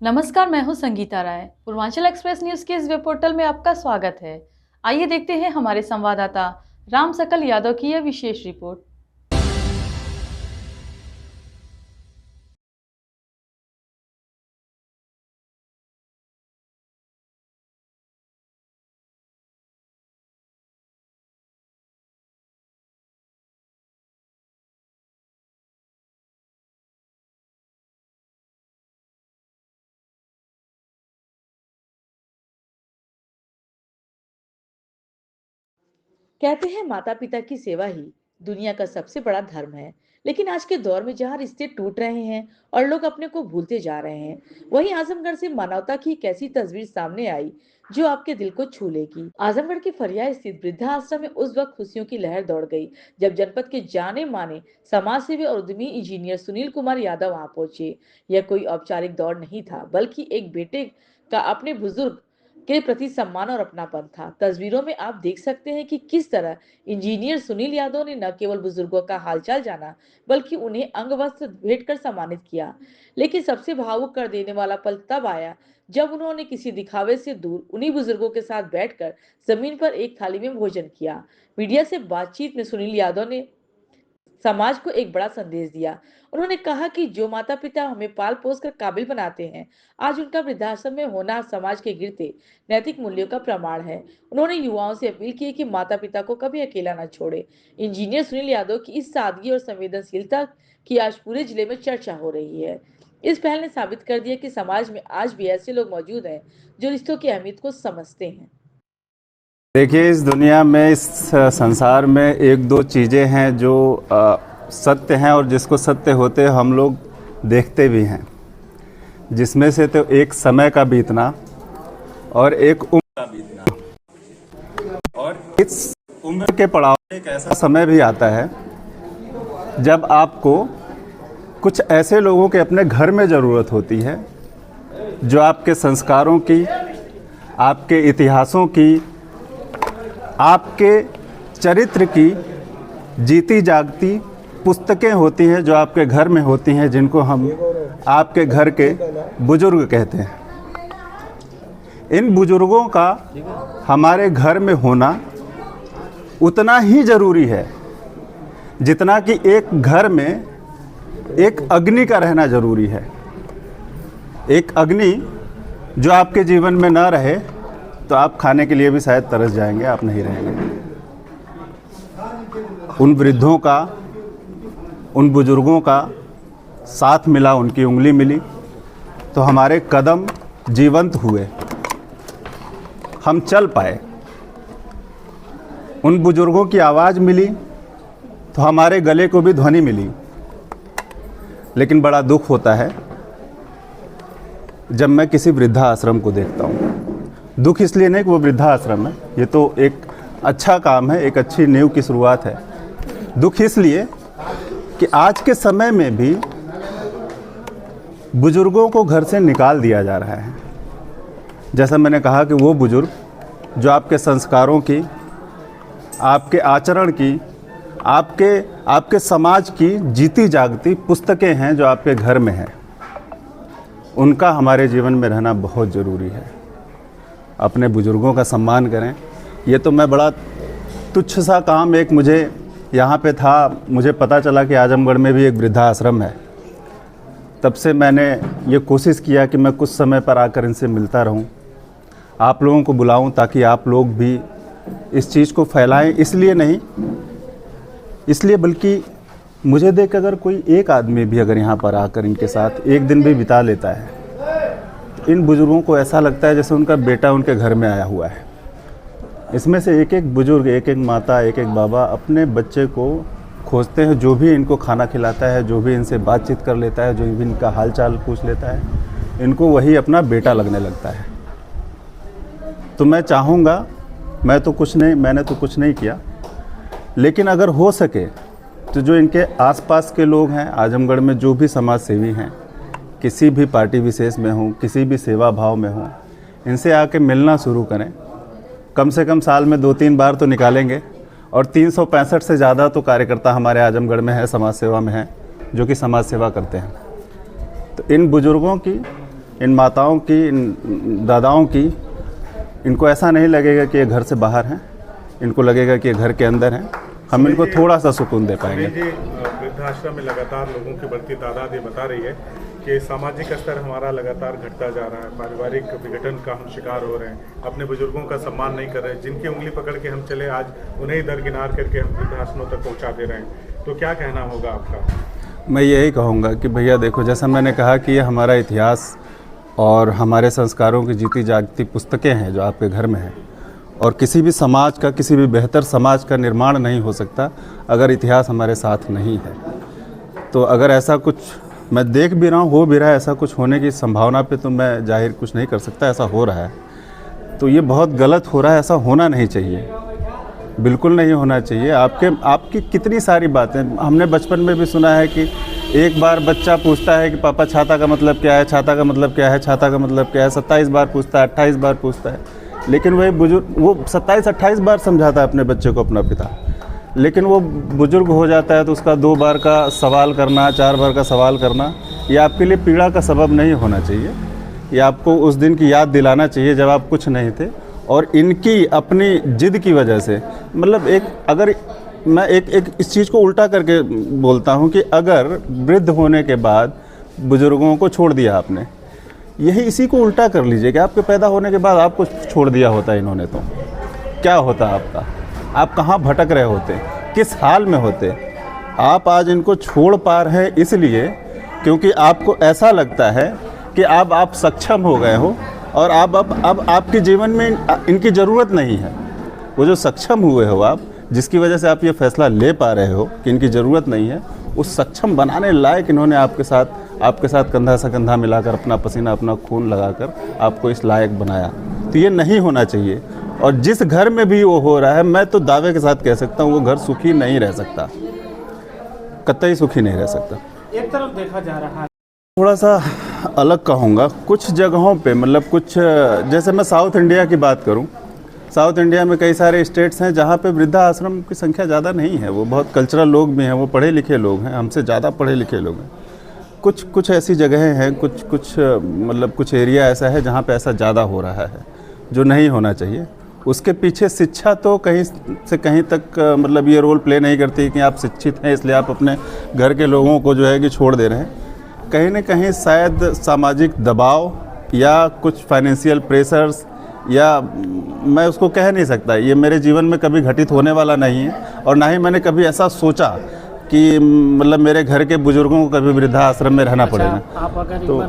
नमस्कार, मैं हूं संगीता राय। पूर्वांचल एक्सप्रेस न्यूज के इस वेब पोर्टल में आपका स्वागत है। आइए देखते हैं हमारे संवाददाता राम सकल यादव की यह विशेष रिपोर्ट। कहते हैं माता पिता की सेवा ही दुनिया का सबसे बड़ा धर्म है। लेकिन आज के दौर में जहाँ रिश्ते टूट रहे हैं और लोग अपने को भूलते जा रहे हैं, वहीं आजमगढ़ से मानवता की एक ऐसी तस्वीर सामने आई जो आपके दिल को छू लेगी। आजमगढ़ के फरिया स्थित वृद्धा आश्रम में उस वक्त खुशियों की लहर दौड़ गई जब जनपद के जाने माने समाज सेवी और उद्यमी इंजीनियर सुनील कुमार यादव वहां पहुंचे। यह कोई औपचारिक दौड़ नहीं था, बल्कि एक बेटे का अपने बुजुर्ग के प्रति सम्मान और अपनापन था। तस्वीरों में आप देख सकते हैं कि किस तरह इंजीनियर सुनील यादव ने न केवल बुजुर्गों का हालचाल जाना, बल्कि उन्हें अंग वस्त्र भेंट कर सम्मानित किया। लेकिन सबसे भावुक कर देने वाला पल तब आया जब उन्होंने किसी दिखावे से दूर उन्हीं बुजुर्गों के साथ बैठकर जमीन पर एक थाली में भोजन किया। मीडिया से बातचीत में सुनील यादव ने समाज को एक बड़ा संदेश दिया। उन्होंने कहा कि जो माता पिता हमें पाल पोस कर काबिल बनाते हैं, आज उनका वृद्धाश्रम में होना समाज के गिरते नैतिक मूल्यों का प्रमाण है। उन्होंने युवाओं से अपील की कि माता पिता को कभी अकेला न छोड़े। इंजीनियर सुनील यादव की इस सादगी और संवेदनशीलता की आज पूरे जिले में चर्चा हो रही है। इस पहल ने साबित कर दिया कि समाज में आज भी ऐसे लोग मौजूद हैं जो रिश्तों की अहमियत को समझते हैं। देखिए, इस दुनिया में, इस संसार में एक दो चीज़ें हैं जो सत्य हैं और जिसको सत्य होते हम लोग देखते भी हैं, जिसमें से तो एक समय का बीतना और एक उम्र का बीतना। और इस उम्र के पड़ाव में एक ऐसा समय भी आता है जब आपको कुछ ऐसे लोगों के अपने घर में ज़रूरत होती है जो आपके संस्कारों की, आपके इतिहासों की, आपके चरित्र की जीती जागती पुस्तकें होती हैं जो आपके घर में होती हैं, जिनको हम आपके घर के बुजुर्ग कहते हैं। इन बुजुर्गों का हमारे घर में होना उतना ही ज़रूरी है जितना कि एक घर में एक अग्नि का रहना ज़रूरी है। एक अग्नि जो आपके जीवन में ना रहे तो आप खाने के लिए भी शायद तरस जाएंगे, आप नहीं रहेंगे। उन वृद्धों का, उन बुजुर्गों का साथ मिला, उनकी उंगली मिली तो हमारे कदम जीवंत हुए, हम चल पाए। उन बुजुर्गों की आवाज़ मिली तो हमारे गले को भी ध्वनि मिली। लेकिन बड़ा दुख होता है जब मैं किसी वृद्धा आश्रम को देखता हूँ। दुख इसलिए नहीं कि वो वृद्धा आश्रम है, ये तो एक अच्छा काम है, एक अच्छी नींव की शुरुआत है। दुख इसलिए कि आज के समय में भी बुजुर्गों को घर से निकाल दिया जा रहा है। जैसा मैंने कहा कि वो बुजुर्ग जो आपके संस्कारों की, आपके आचरण की, आपके समाज की जीती जागती पुस्तकें हैं जो आपके घर में हैं, उनका हमारे जीवन में रहना बहुत ज़रूरी है। अपने बुजुर्गों का सम्मान करें। ये तो मैं बड़ा तुच्छ सा काम, एक मुझे यहाँ पे था, मुझे पता चला कि आजमगढ़ में भी एक वृद्धा आश्रम है। तब से मैंने ये कोशिश किया कि मैं कुछ समय पर आकर इनसे मिलता रहूं, आप लोगों को बुलाऊं ताकि आप लोग भी इस चीज़ को फैलाएं। इसलिए नहीं, इसलिए बल्कि मुझे देख अगर कोई एक आदमी भी अगर यहाँ पर आकर इनके साथ एक दिन भी बिता लेता है, इन बुजुर्गों को ऐसा लगता है जैसे उनका बेटा उनके घर में आया हुआ है। इसमें से एक एक बुजुर्ग, एक एक माता, एक एक बाबा अपने बच्चे को खोजते हैं, जो भी इनको खाना खिलाता है, जो भी इनसे बातचीत कर लेता है, जो भी इनका हालचाल पूछ लेता है, इनको वही अपना बेटा लगने लगता है। तो मैं चाहूँगा, मैंने तो कुछ नहीं किया, लेकिन अगर हो सके तो जो इनके आसपास के लोग हैं, आजमगढ़ में जो भी समाज सेवी हैं, किसी भी पार्टी विशेष में हों, किसी भी सेवा भाव में हों, इनसे आके मिलना शुरू करें। कम से कम साल में 2-3 बार तो निकालेंगे। और 365 से ज़्यादा तो कार्यकर्ता हमारे आजमगढ़ में है, समाज सेवा में हैं, जो कि समाज सेवा करते हैं। तो इन बुजुर्गों की इन माताओं की, इन दादाओं की, इनको ऐसा नहीं लगेगा कि ये घर से बाहर हैं, इनको लगेगा कि ये घर के अंदर हैं। हम इनको थोड़ा सा सुकून दे पाएंगे। वृद्धाश्रम में लगातार लोगों की बढ़ती तादाद ये बता रही है कि सामाजिक स्तर हमारा लगातार घटता जा रहा है, पारिवारिक विघटन का हम शिकार हो रहे हैं, अपने बुजुर्गों का सम्मान नहीं कर रहे हैं, जिनकी उंगली पकड़ के हम चले आज उन्हें ही दरकिनार करके हम वृद्धाश्रमों तक पहुँचा दे रहे हैं। तो क्या कहना होगा आपका? मैं यही कहूँगा कि भैया देखो, जैसा मैंने कहा कि ये हमारा इतिहास और हमारे संस्कारों की जीती जागती पुस्तकें हैं जो आपके घर में हैं, और किसी भी समाज का, किसी भी बेहतर समाज का निर्माण नहीं हो सकता अगर इतिहास हमारे साथ नहीं है। तो अगर ऐसा कुछ मैं देख भी रहा हूँ, हो भी रहा है, ऐसा कुछ होने की संभावना पे तो मैं जाहिर कुछ नहीं कर सकता, ऐसा हो रहा है तो ये बहुत गलत हो रहा है। ऐसा होना नहीं चाहिए, बिल्कुल नहीं होना चाहिए। आपकी कितनी सारी बातें हमने बचपन में भी सुना है कि एक बार बच्चा पूछता है कि पापा छाता का मतलब क्या है, छाता का मतलब क्या है, छाता का मतलब क्या है, 27 बार पूछता है, 28 बार पूछता है, लेकिन वही बुजुर्ग वो 27-28 बार समझाता है अपने बच्चे को अपना पिता, लेकिन वो बुजुर्ग हो जाता है तो उसका 2 बार का सवाल करना, 4 बार का सवाल करना, ये आपके लिए पीड़ा का सबब नहीं होना चाहिए। ये आपको उस दिन की याद दिलाना चाहिए जब आप कुछ नहीं थे, और इनकी अपनी जिद की वजह से, मतलब अगर मैं एक इस चीज़ को उल्टा करके बोलता हूँ कि अगर वृद्ध होने के बाद बुजुर्गों को छोड़ दिया आपने, यही इसी को उल्टा कर लीजिए कि आपके पैदा होने के बाद आपको छोड़ दिया होता इन्होंने, तो क्या होता आपका? आप कहाँ भटक रहे होते, किस हाल में होते? आप आज इनको छोड़ पा रहे हैं इसलिए क्योंकि आपको ऐसा लगता है कि अब आप सक्षम हो गए हो और अब आपके जीवन में इनकी ज़रूरत नहीं है। वो जो सक्षम हुए हो आप, जिसकी वजह से आप ये फैसला ले पा रहे हो कि इनकी ज़रूरत नहीं है, उस सक्षम बनाने लायक इन्होंने आपके साथ कंधा से कंधा मिलाकर, अपना पसीना अपना खून लगाकर आपको इस लायक बनाया। तो ये नहीं होना चाहिए, और जिस घर में भी वो हो रहा है, मैं तो दावे के साथ कह सकता हूँ वो घर सुखी नहीं रह सकता, कतई सुखी नहीं रह सकता। एक तरफ देखा जा रहा है, थोड़ा सा अलग कहूँगा, कुछ जगहों पे, मतलब कुछ, जैसे मैं साउथ इंडिया की बात करूँ, साउथ इंडिया में कई सारे स्टेट्स हैं जहाँ पे वृद्धा आश्रम की संख्या ज़्यादा नहीं है। वो बहुत कल्चरल लोग भी हैं, वो पढ़े लिखे लोग हैं, हमसे ज़्यादा पढ़े लिखे लोग हैं। कुछ ऐसी जगहें हैं, कुछ एरिया ऐसा है जहाँ पे ऐसा ज़्यादा हो रहा है, जो नहीं होना चाहिए। उसके पीछे शिक्षा तो कहीं से कहीं तक मतलब ये रोल प्ले नहीं करती कि आप शिक्षित हैं इसलिए आप अपने घर के लोगों को जो है कि छोड़ दे रहे हैं। कहीं न कहीं शायद सामाजिक दबाव या कुछ फाइनेंशियल प्रेशर्स, या मैं उसको कह नहीं सकता, ये मेरे जीवन में कभी घटित होने वाला नहीं है, और ना ही मैंने कभी ऐसा सोचा कि मतलब मेरे घर के बुजुर्गों को कभी वृद्धाश्रम में रहना पड़ेगा। आप अगर तो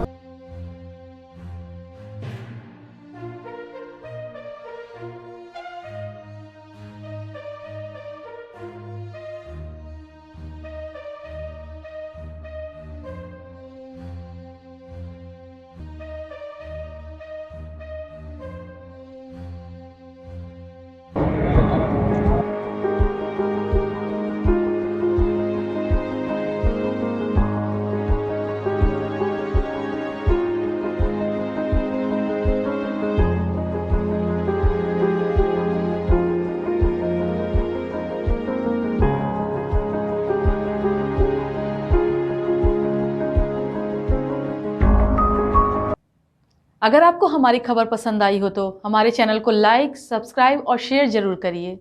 अगर आपको हमारी खबर पसंद आई हो तो हमारे चैनल को लाइक, सब्सक्राइब और शेयर जरूर करिए।